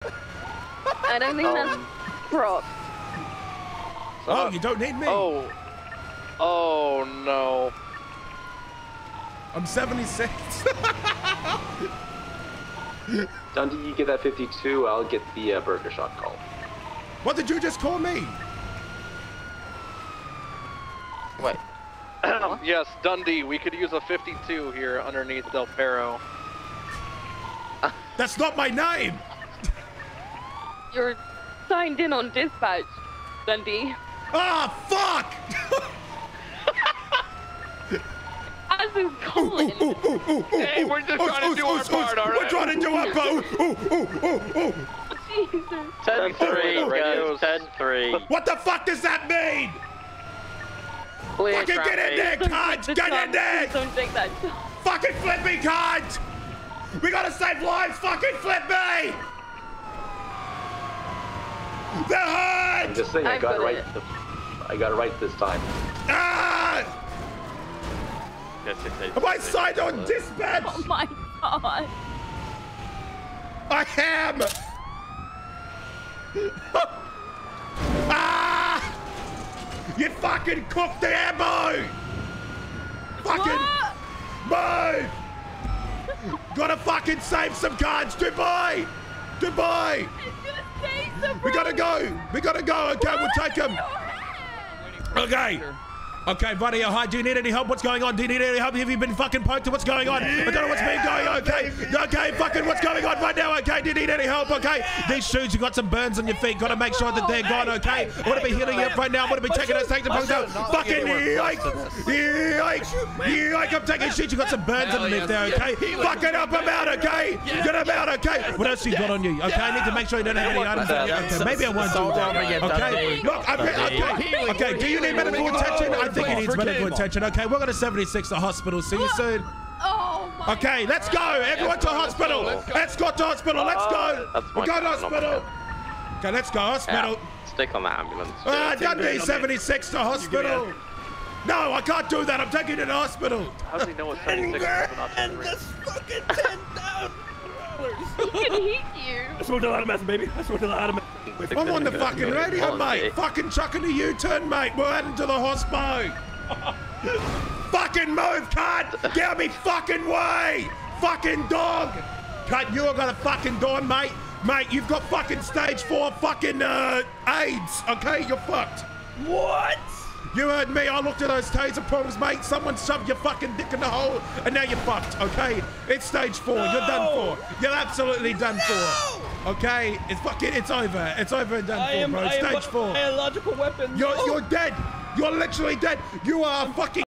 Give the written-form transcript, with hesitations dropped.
I don't think that's prop. Oh, you don't need me. Oh no. I'm 76. Dundee, you get that 52, I'll get the burger shot call. What did you just call me? Wait. Yes, Dundee, we could use a 52 here underneath Del Perro. That's not my name. You're signed in on dispatch, Dundee. Ah, fuck! As is Colin. Hey, we're just trying to do our part, all right? We're trying to do our part. Jesus. 10-3, guys. 10-3. What the fuck does that mean? Clear Fucking traffic. get in there, cunt! Get in there! Don't take that. Fucking flip me, cunt! We gotta save lives! Fucking flip me! The hood! I'm just saying, I got it right. I got it right this time. Ah! Am I signed on dispatch? Oh my god. I am! Ah! You fucking cooked the ammo! Fucking move! Gotta fucking save some cards, Dubai! Dubai! We gotta go! We gotta go! Okay, we'll take him! Okay! Okay, buddy, hi, do you need any help? What's going on? Do you need any help? Have you been fucking poked? What's going on? I don't know what's been going on, okay? Okay, fucking what's going on right now, okay? Do you need any help, okay? These shoes, you got some burns on your feet. Gotta make sure that they're gone, okay? I wanna be healing you up right now. I wanna be taking those, take the pokes out. Fucking yikes! Yikes! Yikes! I'm taking shit. You got some burns underneath there, okay? Fucking up, I'm out, okay? Get them out, okay? What else you got on you? Okay, I need to make sure you don't have any items on you. Okay, maybe I won't do that. Okay? Look, okay, do you need medical attention? I think he needs medical attention. Okay, we're gonna 76 to hospital. See you soon. Oh my. Okay, let's go. Everyone to hospital. Let's go to hospital. Let's go. We go to hospital. Okay, let's go hospital. Stick on the ambulance. Dundee 76 to hospital. No, I can't do that. I'm taking you to hospital. How does he know it's 76 and this fucking $10,000. He can hit you. I smoked a lot of meth, baby. I smoked a lot of meth. I'm on the fucking radio, mate. Fucking chucking a U-turn, mate. We're heading to the hospital. Fucking move, cunt! Get out of me fucking way! Fucking dog! Cunt, you got a fucking dawn, mate. Mate, you've got fucking stage 4 fucking AIDS, okay? You're fucked. What? You heard me. I looked at those taser prongs, mate. Someone shoved your fucking dick in the hole, and now you're fucked, okay? It's stage 4. No. You're done for. You're absolutely done for. Okay? It's over. It's over and done for, bro. Stage 4. Biological weapons. You're dead. You're literally dead. You are fucking